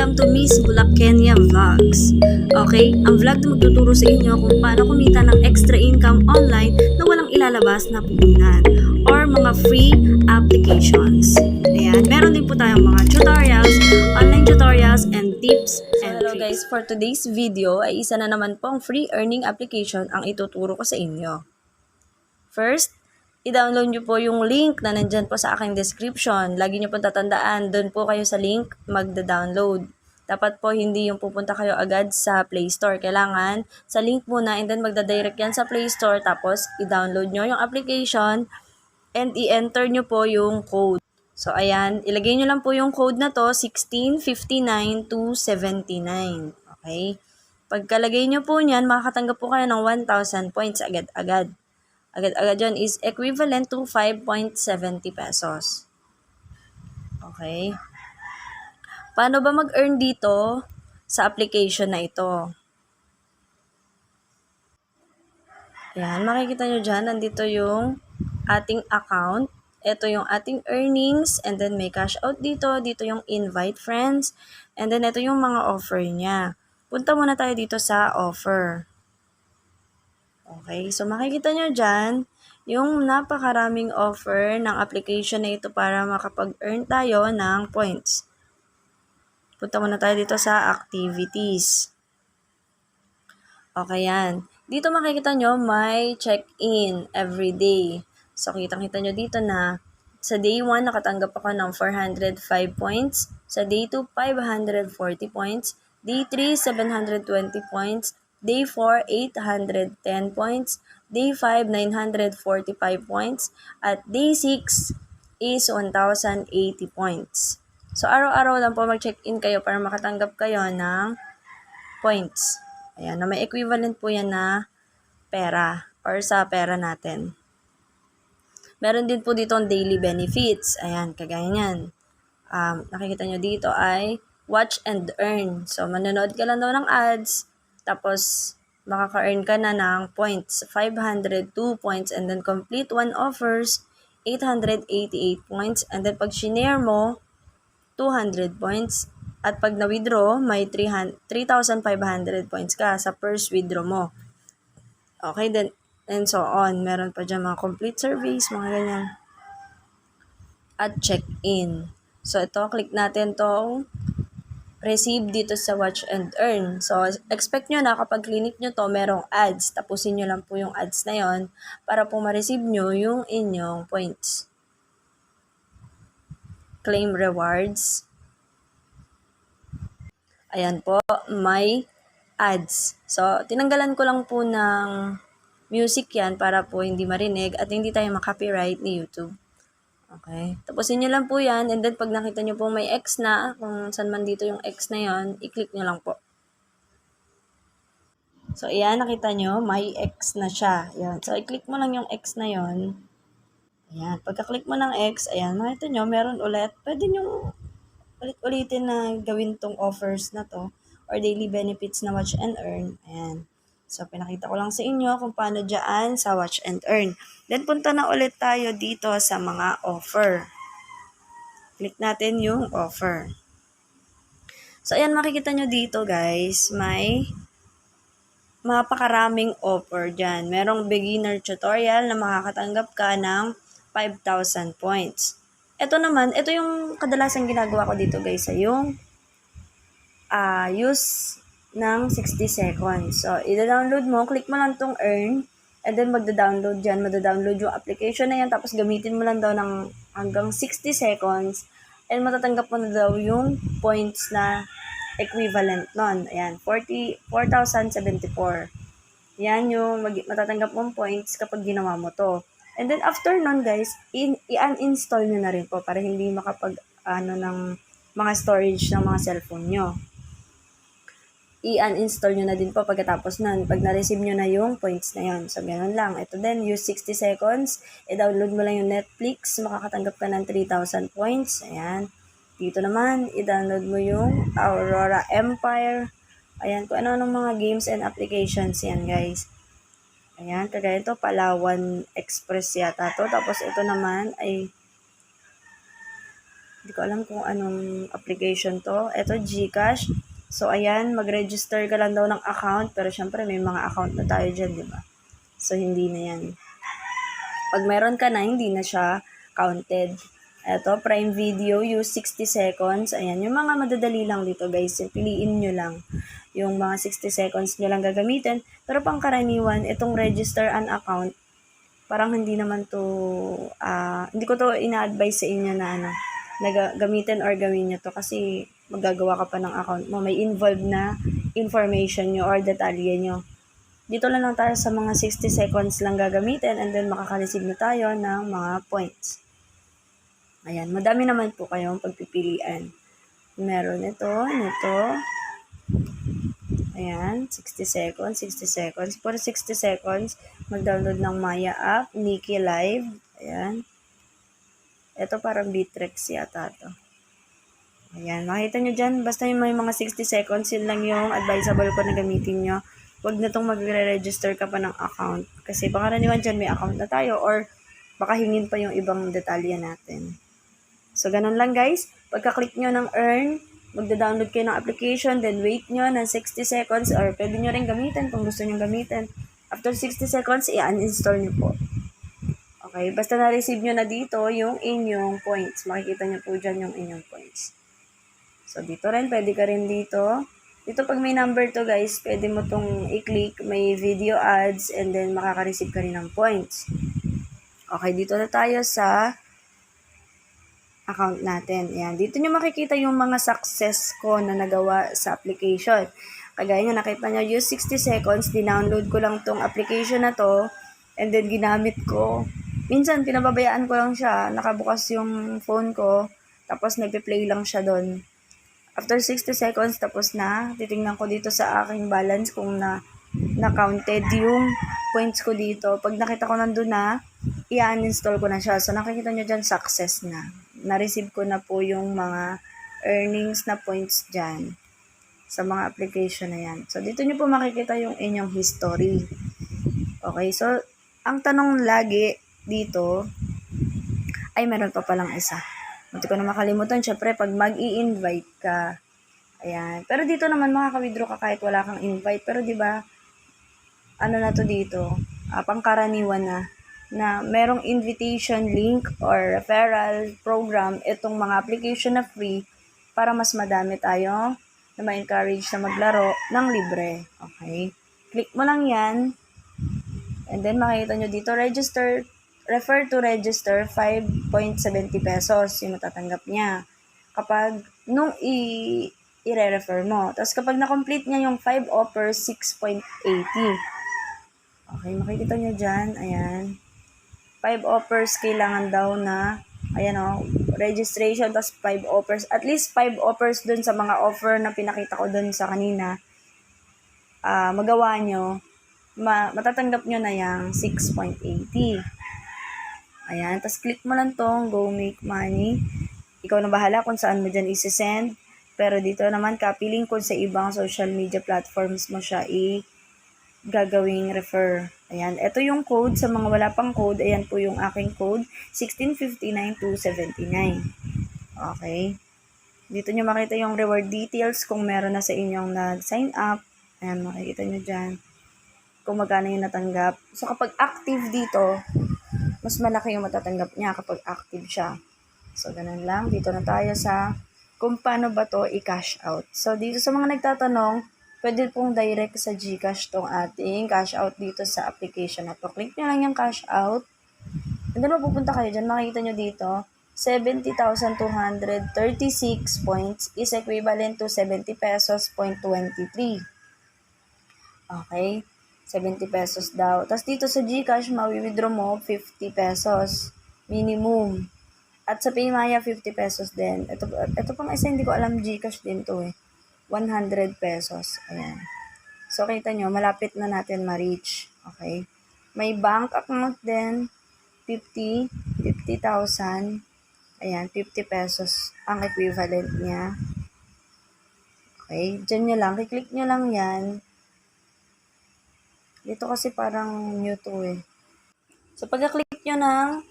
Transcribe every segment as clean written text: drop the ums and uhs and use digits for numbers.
Welcome to Miss Bulakenya Vlogs. Okay, ang vlog na magtuturo sa inyo kung paano kumita ng extra income online na walang ilalabas na puhunan or mga free applications. Ayan, meron din po tayong mga tutorials, online tutorials, and tips and Hello tricks. guys, for today's video ay isa na naman pong free earning application ang ituturo ko sa inyo. First, i-download nyo po yung link na nandyan po sa aking description. Lagi nyo po tatandaan, doon po kayo sa link magda-download. Dapat po hindi yung pupunta kayo agad sa Play Store. Kailangan sa link muna and then magda-direct yan sa Play Store. Tapos i-download nyo yung application and i-enter nyo po yung code. So ayan, ilagay nyo lang po yung code na to, 1659279. Okay? Pagkalagay nyo po niyan, makakatanggap po kayo ng 1,000 points agad-agad. Agad-agad yun is equivalent to 5.70 pesos. Okay? Paano ba mag-earn dito sa application na ito? Ayan, makikita nyo dyan, nandito yung ating account. Ito yung ating earnings, and then may cash out dito. Dito yung invite friends, and then ito yung mga offer niya. Punta muna tayo dito sa offer. Okay, so makikita nyo dyan, yung napakaraming offer ng application na ito para makapag-earn tayo ng points. Punta muna tayo dito sa activities. Okay, yan. Dito makikita nyo, may check-in every day. So, kitang-kita nyo dito na sa day 1, nakatanggap ako ng 405 points. Sa day 2, 540 points. Day 3, 720 points. Day 4, 810 points. Day 5, 945 points. At day 6 is 1,080 points. So, araw-araw lang po mag-check-in kayo para makatanggap kayo ng points. Ayan, na may equivalent po yan na pera or sa pera natin. Meron din po dito ang daily benefits. Ayan, kagaya niyan. Nakikita nyo dito ay watch and earn. So, manonood ka lang daw ng ads, tapos makaka-earn ka na ng points. 502 points, and then complete one offers, 888 points, and then pag shinare mo, 200 points. At pag na-withdraw, may 3,500 points ka sa first withdraw mo. Okay, then, and so on. Meron pa dyan mga complete surveys, mga ganyan. At check-in. So, ito, click natin tong receive dito sa watch and earn. So, expect nyo na kapag clinic nyo to, merong ads. Tapusin nyo lang po yung ads na yon para po ma-receive nyo yung inyong points. Claim rewards. Ayan po, may ads. So, tinanggalan ko lang po ng music yan para po hindi marinig at hindi tayo makopyright ni YouTube. Okay. Tapusin nyo lang po yan, and then pag nakita nyo po may X na, kung saan man dito yung X na yon, i-click nyo lang po. So, ayan, nakita nyo, may X na siya. Ayan. So, i-click mo lang yung X na yon. Ayan. Pagka-click mo ng X, ayan, nakita nyo, meron ulit. Pwede nyo ulit-ulitin na gawin tong offers na to or daily benefits na watch and earn. Ayan. So, pinakita ko lang sa inyo kung paano dyan sa watch and earn. Then, punta na ulit tayo dito sa mga offer. Click natin yung offer. So, ayan, makikita nyo dito, guys, may mapakaraming offer dyan. Merong beginner tutorial na makakatanggap ka ng 5,000 points. Ito naman, ito yung kadalasan ginagawa ko dito, guys, ay yung use ng 60 seconds. So, i-download mo, click mo lang tong earn, and then magda-download dyan. Magda-download yung application na yan, tapos gamitin mo lang daw ng hanggang 60 seconds, and matatanggap mo na daw yung points na equivalent nun. Ayan, 4,074. Yan yung matatanggap mong points kapag ginawa mo to. And then after nun, guys, i-uninstall nyo na rin po para hindi makapag ng mga storage ng mga cellphone nyo. I-uninstall nyo na din po pagkatapos nun. Pag na-receive nyo na yung points na yun. So, ganun lang. Ito din, use 60 seconds. I-download mo lang yung Netflix. Makakatanggap ka ng 3,000 points. Ayan. Dito naman, i-download mo yung Aurora Empire. Ayan, kung ano-anong mga games and applications yan, guys. Ayan, kagaya ito, Palawan Express yata to. Tapos ito naman ay Hindi ko alam kung anong application to. Ito, GCash. So, ayan, mag-register ka lang daw ng account. Pero syempre, may mga account na tayo dyan, di ba? So, hindi na yan. Pag meron ka na, hindi na siya counted. Ito, Prime Video, use 60 seconds. Ayan, yung mga madadali lang dito, guys. Piliin nyo lang. Yung mga 60 seconds nyo lang gagamitin. Pero pangkaraniwan, itong register an account, parang hindi naman to, hindi ko to ina-advise sa inyo na gamitin or gawin nyo to kasi magagawa ka pa ng account mo. May involved na information nyo or detalye nyo. Dito lang tayo sa mga 60 seconds lang gagamitin and then makaka-receive na tayo ng mga points. Ayan, madami naman po kayong pagpipilian. Meron ito. Ayan, 60 seconds. For 60 seconds, mag-download ng Maya app, Nikki Live. Ayan. Ito parang Bittrex yata to. Ayan, makita nyo dyan, basta yung may mga 60 seconds, yun lang yung advisable ko na gamitin nyo. Huwag na itong magre-register ka pa ng account. Kasi baka karaniwan dyan may account na tayo or baka hingin pa yung ibang detalye natin. So, ganun lang guys. Pagka-click nyo ng earn, magda-download kayo ng application, then wait nyo ng 60 seconds or pwede nyo rin gamitin kung gusto nyo gamitin. After 60 seconds, i-uninstall nyo po. Okay, basta na-receive nyo na dito yung inyong points. Makikita nyo po dyan yung inyong points. So, dito rin, pwede ka rin dito. Dito pag may number to guys, pwede mo tong i-click, may video ads, and then makaka-receive ka rin ng points. Okay, dito na tayo sa account natin. Ayan, dito nyo makikita yung mga success ko na nagawa sa application. Kagaya nyo, nakita nyo, use 60 seconds, dinownload ko lang tong application na to, and then ginamit ko. Minsan, pinababayaan ko lang siya, nakabukas yung phone ko, tapos nagpe-play lang siya doon. After 60 seconds, tapos na. Titingnan ko dito sa aking balance kung na-counted yung points ko dito. Pag nakita ko nandun na, i-uninstall ko na siya. So, nakikita nyo dyan, success na. Na-receive ko na po yung mga earnings na points dyan sa mga application na yan. So, dito nyo po makikita yung inyong history. Okay, so, ang tanong lagi dito, ay meron pa palang isa. Hindi ko na makalimutan, syempre, pag mag-i-invite ka. Ayan. Pero dito naman, makaka-withdraw ka kahit wala kang invite. Pero di ba ano na to dito? Pangkaraniwan na merong invitation link or referral program itong mga application na free para mas madami tayo na ma-encourage na maglaro ng libre. Okay? Click mo lang yan. And then, makikita nyo dito, refer to register, 5.70 pesos yung matatanggap niya. Kapag, nung i-refer mo. Tapos, kapag na-complete niya yung 5 offers, 6.80. Okay, makikita nyo dyan. Ayan. 5 offers, kailangan daw na, ayan o, registration, tapos 5 offers. At least 5 offers dun sa mga offer na pinakita ko dun sa kanina. Magawa nyo, matatanggap nyo na yung 6.80. Ayan, tapos click mo lang tong Go Make Money. Ikaw na bahala kung saan mo dyan isi-send. Pero dito naman, copy link kung sa ibang social media platforms mo siya gagawing refer. Ayan, ito yung code. Sa mga wala pang code, ayan po yung aking code, 1659279. Okay. Dito nyo makita yung reward details kung meron na sa inyong nag-sign up. Ayan, makikita nyo dyan kung magkano yung natanggap. So, kapag active dito, mas malaki yung matatanggap niya kapag active siya. So, ganun lang. Dito na tayo sa kung paano ba to i-cash out. So, dito sa mga nagtatanong, pwede pong direct sa GCash tong ating cash out dito sa application na to. Click nyo lang yung cash out. And then, mapupunta kayo dyan. Makikita nyo dito, 70,236 points is equivalent to 70 pesos .23. Okay? 70 pesos daw. Tapos dito sa GCash, mawi-withdraw mo 50 pesos minimum. At sa Paymaya, 50 pesos din. Ito pang isa, hindi ko alam, GCash din to 100 pesos. Ayan. So, kita nyo, malapit na natin ma-reach. Okay? May bank account din, 50,000. Ayan, 50 pesos ang equivalent niya. Okay? Diyan nyo lang. Kiklik nyo lang yan. Dito kasi parang new to So, pagka-click nyo ng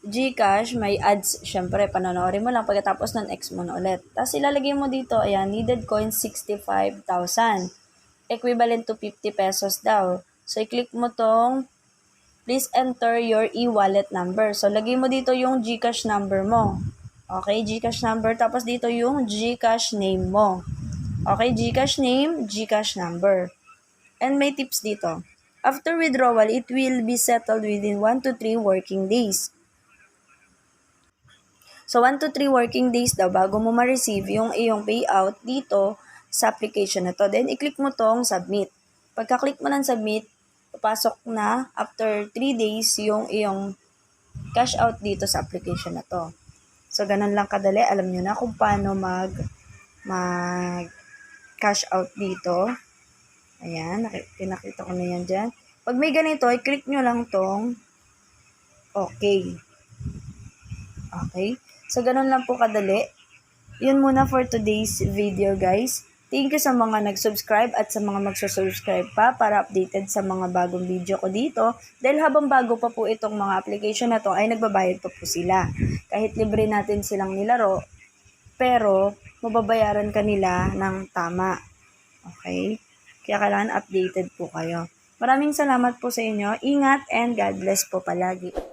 GCash, may ads, syempre, panonoorin mo lang pagkatapos ng X mo na ulit. Tapos ilalagay mo dito, ayan, needed coins 65,000. Equivalent to 50 pesos daw. So, i-click mo tong, please enter your e-wallet number. So, lagay mo dito yung GCash number mo. Okay, GCash number. Tapos dito yung GCash name mo. Okay, GCash name, GCash number. And may tips dito. After withdrawal, it will be settled within 1 to 3 working days. So, 1 to 3 working days daw bago mo ma-receive yung iyong payout dito sa application na to. Then, i-click mo tong submit. Pagka-click mo ng submit, papasok na after 3 days yung iyong cash out dito sa application na to. So, ganun lang kadali. Alam nyo na kung paano mag cash out dito. Ayan, pinakita ko na yan dyan. Pag may ganito, i-click nyo lang tong okay. Okay? So, ganun lang po kadali. Yun muna for today's video, guys. Thank you sa mga nag-subscribe at sa mga magsusubscribe pa para updated sa mga bagong video ko dito. Dahil habang bago pa po itong mga application na to, ay nagbabayad pa po sila. Kahit libre natin silang nilaro, pero mababayaran kanila ng tama. Okay? Kaya kailangan updated po kayo. Maraming salamat po sa inyo. Ingat and God bless po palagi.